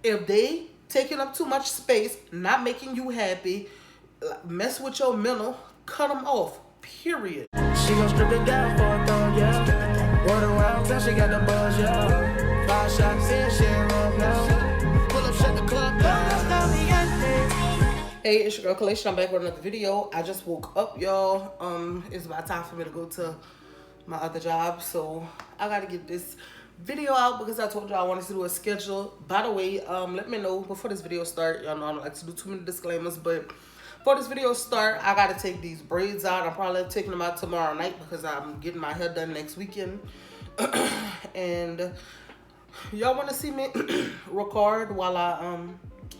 if they taking up too much space, not making you happy, mess with your mental, cut them off. Period. She gon' strip it down for a thong, yeah. Run around till she got the buzz, yeah. 5 shots in, she ain't love now. Pull up, shut the club down. Hey, it's your girl Kalation. I'm back with another video. I just woke up, y'all. It's about time for me to go to my other job, so I gotta get this video out because I told y'all I wanted to do a schedule. By the way, let me know before this video start. Y'all know I don't like to do too many disclaimers, but before this video start, I gotta take these braids out. I'm probably taking them out tomorrow night because I'm getting my hair done next weekend. And y'all want to see me record while I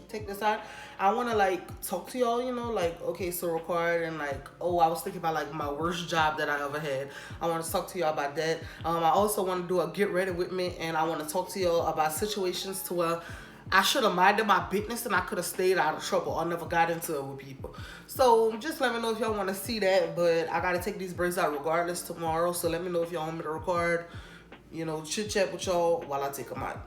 take this out? I want to like talk to y'all, you know, like, okay, so record, and like, oh, I was thinking about like my worst job that I ever had. I want to talk to y'all about that. I also want to do a get ready with me, and I want to talk to y'all about situations to where I should have minded my business and I could have stayed out of trouble or never got into it with people. So just let me know if y'all want to see that, but I got to take these braids out regardless tomorrow, so let me know if y'all want me to record, you know, chit chat with y'all while I take them out.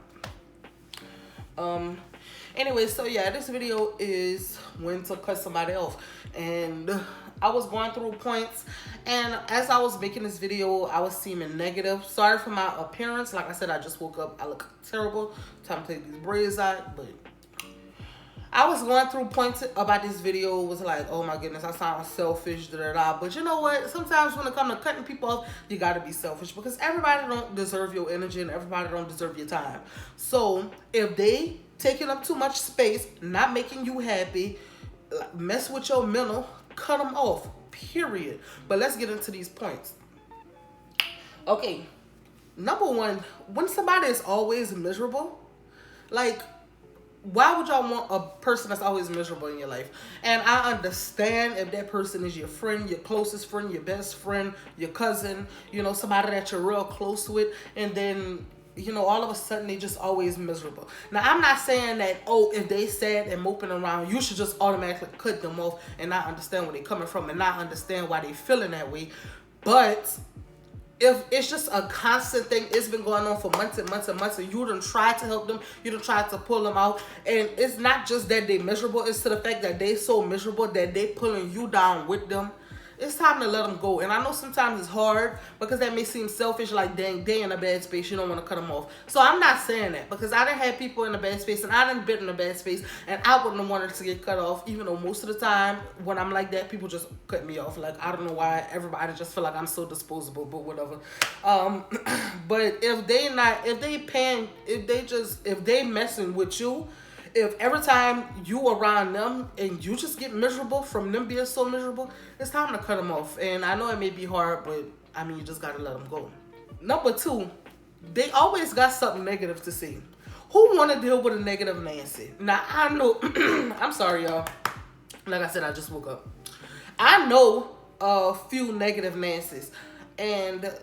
Anyway, so yeah, this video is when to cut somebody off. And I was going through points, and as I was making this video, I was seeming negative. Sorry for my appearance. Like I said, I just woke up. I look terrible. Time to take these braids out. But I was going through points about this video. It was like, oh my goodness, I sound selfish, da-da-da. But you know what? Sometimes when it comes to cutting people off, you got to be selfish, because everybody don't deserve your energy and everybody don't deserve your time. So if they taking up too much space, not making you happy, mess with your mental, cut them off. Period. But let's get into these points. Okay. Number one, when somebody is always miserable, like, why would y'all want a person that's always miserable in your life? And I understand if that person is your friend, your closest friend, your best friend, your cousin, you know, somebody that you're real close with, and then, you know, all of a sudden they just always miserable. Now, I'm not saying that, oh, if they sad and moping around, you should just automatically cut them off and not understand where they're coming from and not understand why they feeling that way. But if it's just a constant thing, it's been going on for months and months and months, and you done tried to help them, you done tried to pull them out, and it's not just that they miserable, it's to the fact that they so miserable that they pulling you down with them. It's time to let them go. And I know sometimes it's hard because that may seem selfish, like, dang, they in a bad space, you don't want to cut them off. So I'm not saying that, because I done had people in a bad space, and I done been in a bad space, and I wouldn't have wanted to get cut off, even though most of the time when I'm like that, people just cut me off. Like, I don't know why everybody just feel like I'm so disposable, but whatever. But if they messing with you, if every time you around them and you just get miserable from them being so miserable, it's time to cut them off. And I know it may be hard, but I mean, you just gotta let them go. Number two, they always got something negative to say. Who want to deal with a negative Nancy? Now, I know, I'm sorry, y'all. Like I said, I just woke up. I know a few negative Nancy's, and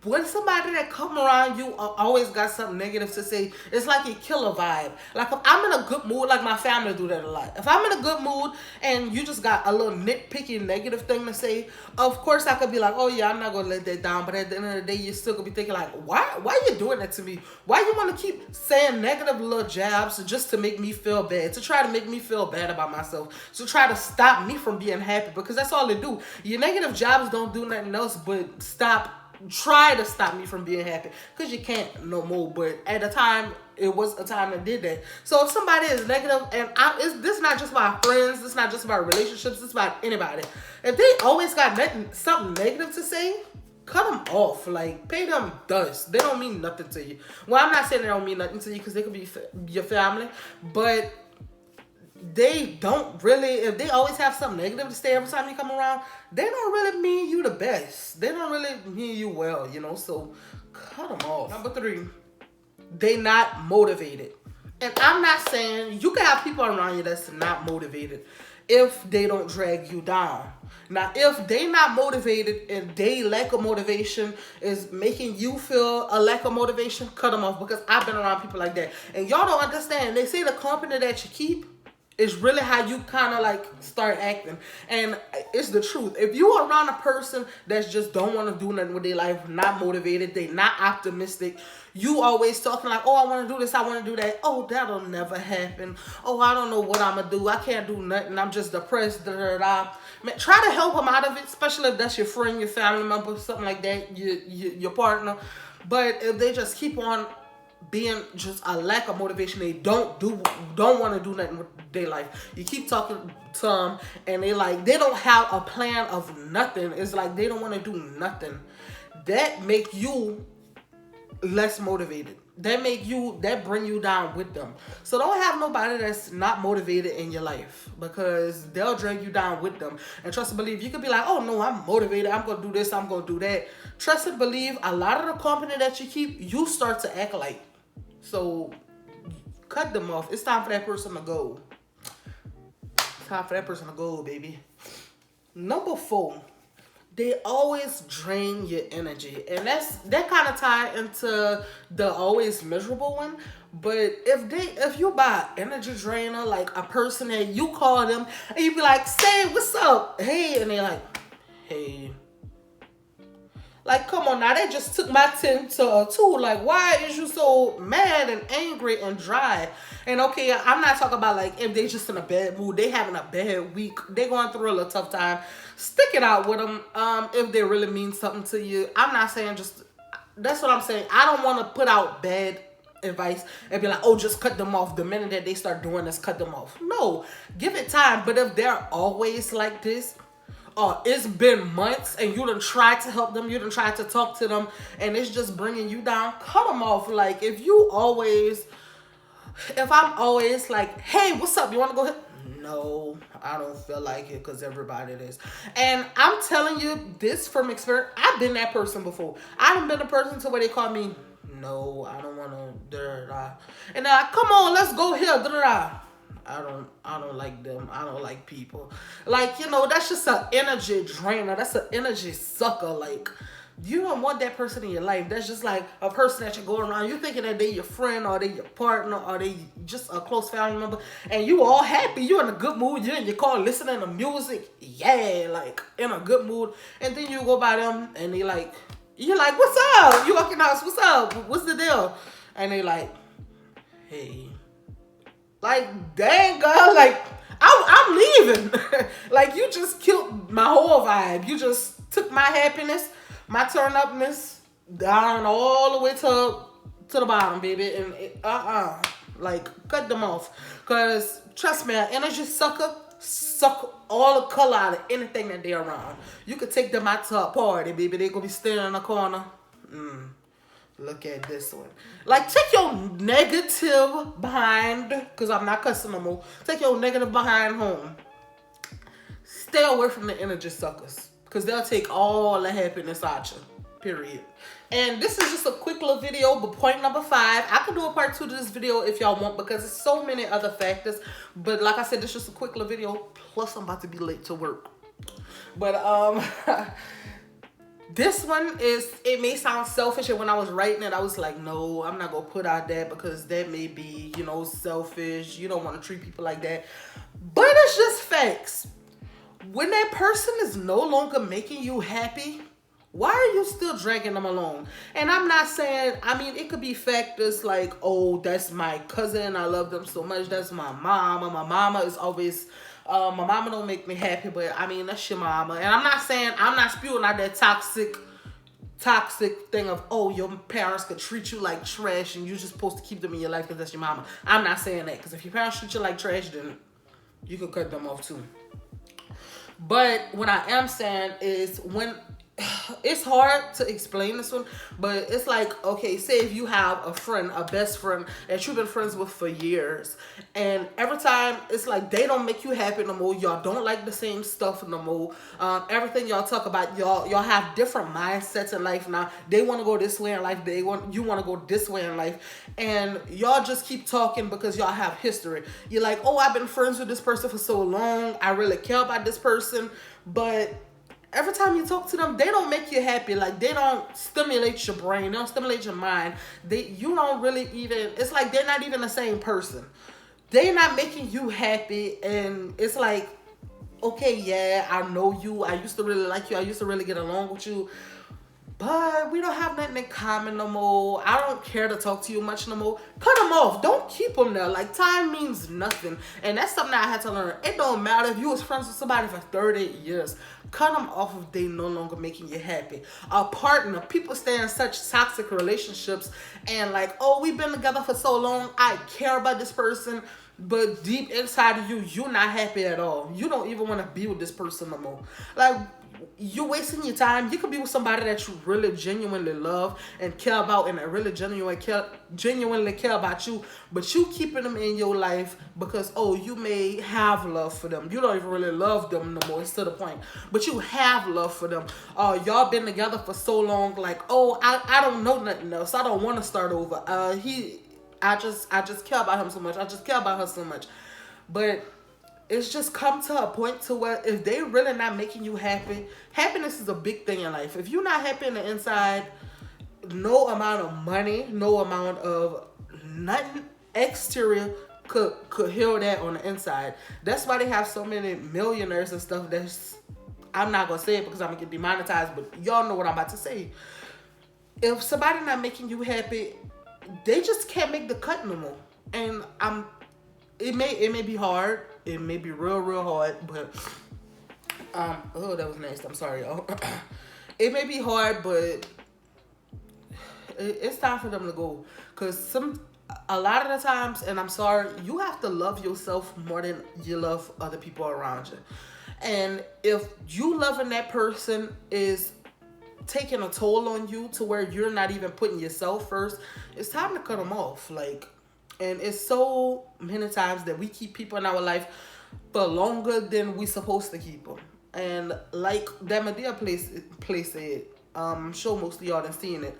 when somebody that come around you always got something negative to say, it's like a killer vibe. Like, if I'm in a good mood, like my family do that a lot. If I'm in a good mood and you just got a little nitpicky negative thing to say, of course I could be like, oh yeah, I'm not gonna let that down. But at the end of the day, you're still gonna be thinking like, why you doing that to me? Why you want to keep saying negative little jabs just to make me feel bad, to try to make me feel bad about myself, to try to stop me from being happy? Because that's all they do. Your negative jabs don't do nothing else but try to stop me from being happy, because you can't no more. But at the time, it was a time that did that. So if somebody is negative, and this not just about friends, this not just about relationships, this about anybody. If they always got something negative to say, cut them off. Like, pay them dust. They don't mean nothing to you. Well, I'm not saying they don't mean nothing to you, because they could be your family, but they don't really, if they always have something negative to say every time you come around, they don't really mean you the best. They don't really mean you well, you know, so cut them off. Number three, they not motivated. And I'm not saying, you can have people around you that's not motivated if they don't drag you down. Now, if they not motivated and they lack of motivation is making you feel a lack of motivation, cut them off, because I've been around people like that. And y'all don't understand. They say the company that you keep It's really how you kind of like start acting. And it's the truth. If you are around a person that's just don't want to do nothing with their life, not motivated, they not optimistic, you always talking like, oh, I want to do this, I want to do that. Oh, that'll never happen. Oh, I don't know what I'm going to do. I can't do nothing. I'm just depressed. Da, da, da. Man, try to help them out of it, especially if that's your friend, your family member, something like that, your partner. But if they just keep on being just a lack of motivation, they don't want to do nothing with their life. You keep talking to them and they don't have a plan of nothing. It's like they don't want to do nothing. That make you less motivated. That bring you down with them. So don't have nobody that's not motivated in your life, because they'll drag you down with them. And trust and believe, you could be like, oh no, I'm motivated, I'm gonna do this, I'm gonna do that. Trust and believe, a lot of the company that you keep, you start to act like. So cut them off. It's time for that person to go. It's time for that person to go, baby. Number 4, they always drain your energy. And that kind of tie into the always miserable one. But if you buy an energy drainer, like a person that you call them and you be like, say, what's up? Hey, and they like, hey. Like, come on now, they just took my 10 to a 2. Like, why is you so mad and angry and dry? And okay, I'm not talking about like if they just in a bad mood, they having a bad week, they going through a little tough time. Stick it out with them if they really mean something to you. I'm not saying that's what I'm saying. I don't want to put out bad advice and be like, oh, just cut them off. The minute that they start doing this, cut them off. No, give it time. But if they're always like this, it's been months and you done tried to help them, you done tried to talk to them, and it's just bringing you down, cut them off. Like, if I'm always like, hey, what's up? You want to go ahead? No, I don't feel like it, because everybody is. And I'm telling you this from experience. I've been that person before. I done been the person to where they call me, no, I don't want to, da-da-da. And they're like, come on, let's go here, da-da-da. I don't like them. I don't like people. Like, that's just an energy drainer. That's an energy sucker. Like, you don't want that person in your life. That's just like a person that you're going around. You're thinking that they your friend, or they your partner, or they just a close family member. And you all happy. You're in a good mood. You're in your car listening to music. Yeah, like in a good mood. And then you go by them and you're like, what's up? You walking out, what's up? What's the deal? And they like, hey. Like, dang, girl, like, I'm leaving. Like, you just killed my whole vibe. You just took my happiness, my turn-upness, down all the way to the bottom, baby. And like, cut them off. Because, trust me, an energy sucker suck all the color out of anything that they're around. You could take them out to a party, baby. They gonna be standing in the corner. Look at this one. Like, take your negative behind, because I'm not cussing no more. Take your negative behind home. Stay away from the energy suckers, because they'll take all the happiness out you. Period. And this is just a quick little video, but point number 5. I can do a part 2 to this video if y'all want, because there's so many other factors. But like I said, this is just a quick little video. Plus, I'm about to be late to work. But, this one it may sound selfish, and when I was writing it, I was like, no, I'm not going to put out that, because that may be, selfish. You don't want to treat people like that. But it's just facts. When that person is no longer making you happy, why are you still dragging them along? And I'm not saying, it could be factors like, oh, that's my cousin, I love them so much. That's my mama. My mama is always... my mama don't make me happy, but that's your mama. And I'm not saying, I'm not spewing out that toxic thing of, oh, your parents could treat you like trash and you're just supposed to keep them in your life because that's your mama. I'm not saying that, because if your parents treat you like trash, then you could cut them off too. But what I am saying is, when it's hard to explain this one, but it's like, okay, say if you have a friend, a best friend that you've been friends with for years, and every time it's like they don't make you happy no more, y'all don't like the same stuff no more, everything y'all talk about, y'all have different mindsets in life now. They want to go this way in life, you want to go this way in life, and y'all just keep talking because y'all have history. You're like, oh, I've been friends with this person for so long, I really care about this person, but every time you talk to them, they don't make you happy. Like, they don't stimulate your brain. They don't stimulate your mind. You don't really even... It's like they're not even the same person. they not making you happy, and it's like, okay, yeah, I know you. I used to really like you. I used to really get along with you. But we don't have nothing in common no more. I don't care to talk to you much no more. Cut them off. Don't keep them there. Like, time means nothing. And that's something that I had to learn. It don't matter if you was friends with somebody for 30 years. Cut them off if they no longer making you happy. A partner. People stay in such toxic relationships. And like, oh, we've been together for so long. I care about this person. But deep inside of you, you're not happy at all. You don't even want to be with this person no more. Like, you're wasting your time. You could be with somebody that you really genuinely love and care about, and that really genuinely care about you, but you keeping them in your life because, oh, you may have love for them. You don't even really love them no more. It's to the point. But you have love for them. Y'all been together for so long, like, oh, I don't know nothing else. I don't want to start over. I just care about him so much. I just care about her so much. But it's just come to a point to where if they really not making you happy, happiness is a big thing in life. If you're not happy in the inside, no amount of money, no amount of nothing exterior could heal that on the inside. That's why they have so many millionaires and stuff. I'm not gonna say it because I'm gonna get demonetized, but y'all know what I'm about to say. If somebody not making you happy, they just can't make the cut no more. And it may be hard. It may be real hard, but oh, that was nasty. I'm sorry, y'all. It may be hard, but it's time for them to go. Cause a lot of the times, and I'm sorry, you have to love yourself more than you love other people around you. And if you loving that person is taking a toll on you to where you're not even putting yourself first, it's time to cut them off. Like, and it's so many times that we keep people in our life for longer than we supposed to keep them. And like that Medea play said, I'm sure most of y'all done seen it.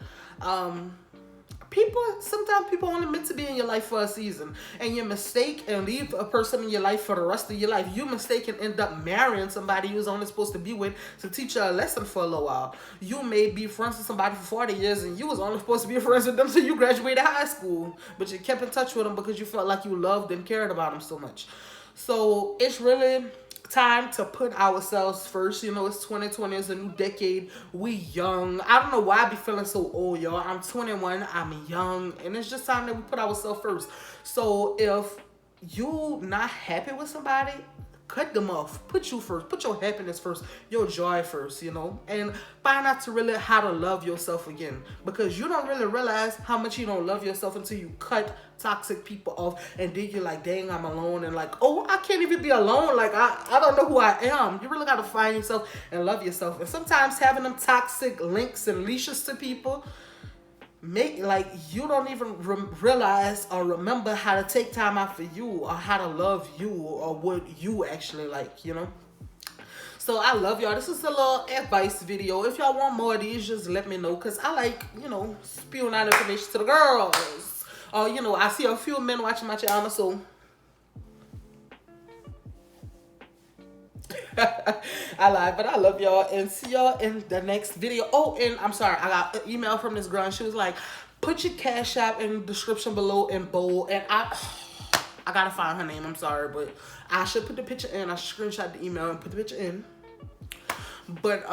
Sometimes people only meant to be in your life for a season, and you mistake and leave a person in your life for the rest of your life. You mistake and end up marrying somebody you was only supposed to be with to teach you a lesson for a little while. You may be friends with somebody for 40 years, and you was only supposed to be friends with them till you graduated high school, but you kept in touch with them because you felt like you loved and cared about them so much. So it's really time to put ourselves first. You know, it's 2020, it's a new decade. We young. I don't know why I be feeling so old, y'all. I'm 21, I'm young, and it's just time that we put ourselves first. So if you not happy with somebody, cut them off. Put you first. Put your happiness first, your joy first, you know, and find out to really how to love yourself again, because you don't really realize how much you don't love yourself until you cut toxic people off, and then you're like, dang, I'm alone, and like, oh, I can't even be alone. Like, I don't know who I am. You really got to find yourself and love yourself. And sometimes having them toxic links and leashes to people make, like, you don't even realize or remember how to take time out for you, or how to love you, or what you actually like, you know. So I love y'all. This is a little advice video. If y'all want more of these, just let me know, because I like, you know, spewing out information to the girls. Or, you know, I see a few men watching my channel, so I lied, but I love y'all, and see y'all in the next video. Oh, and I'm sorry, I got an email from this girl, and she was like, put your Cash App in the description below in bold, and I gotta find her name. I'm sorry, but I should put the picture in. I should screenshot the email and put the picture in. But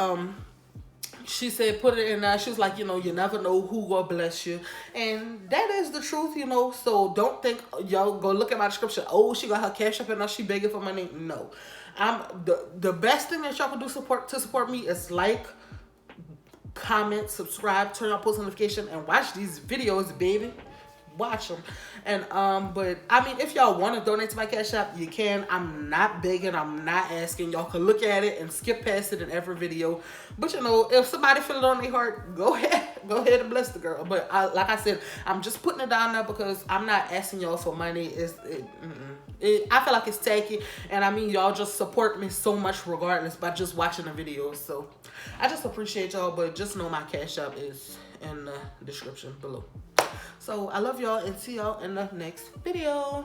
she said put it in there. She was like, you know, you never know who will bless you, and that is the truth, you know. So don't think, y'all go look at my description, oh, she got her Cash App and now she begging for money. No, I'm the best thing that y'all can do to support me is like, comment, subscribe, turn on post notification, and watch these videos, baby. Watch them. And but I mean, if y'all want to donate to my Cash App, you can. I'm not begging, I'm not asking. Y'all can look at it and skip past it in every video. But you know, if somebody feel it on their heart, go ahead and bless the girl. But like I said, I'm just putting it down there because I'm not asking y'all for money. I feel like it's tacky, and I mean, y'all just support me so much regardless by just watching the videos. So I just appreciate y'all, but just know my Cash App is in the description below. So I love y'all, and see y'all in the next video.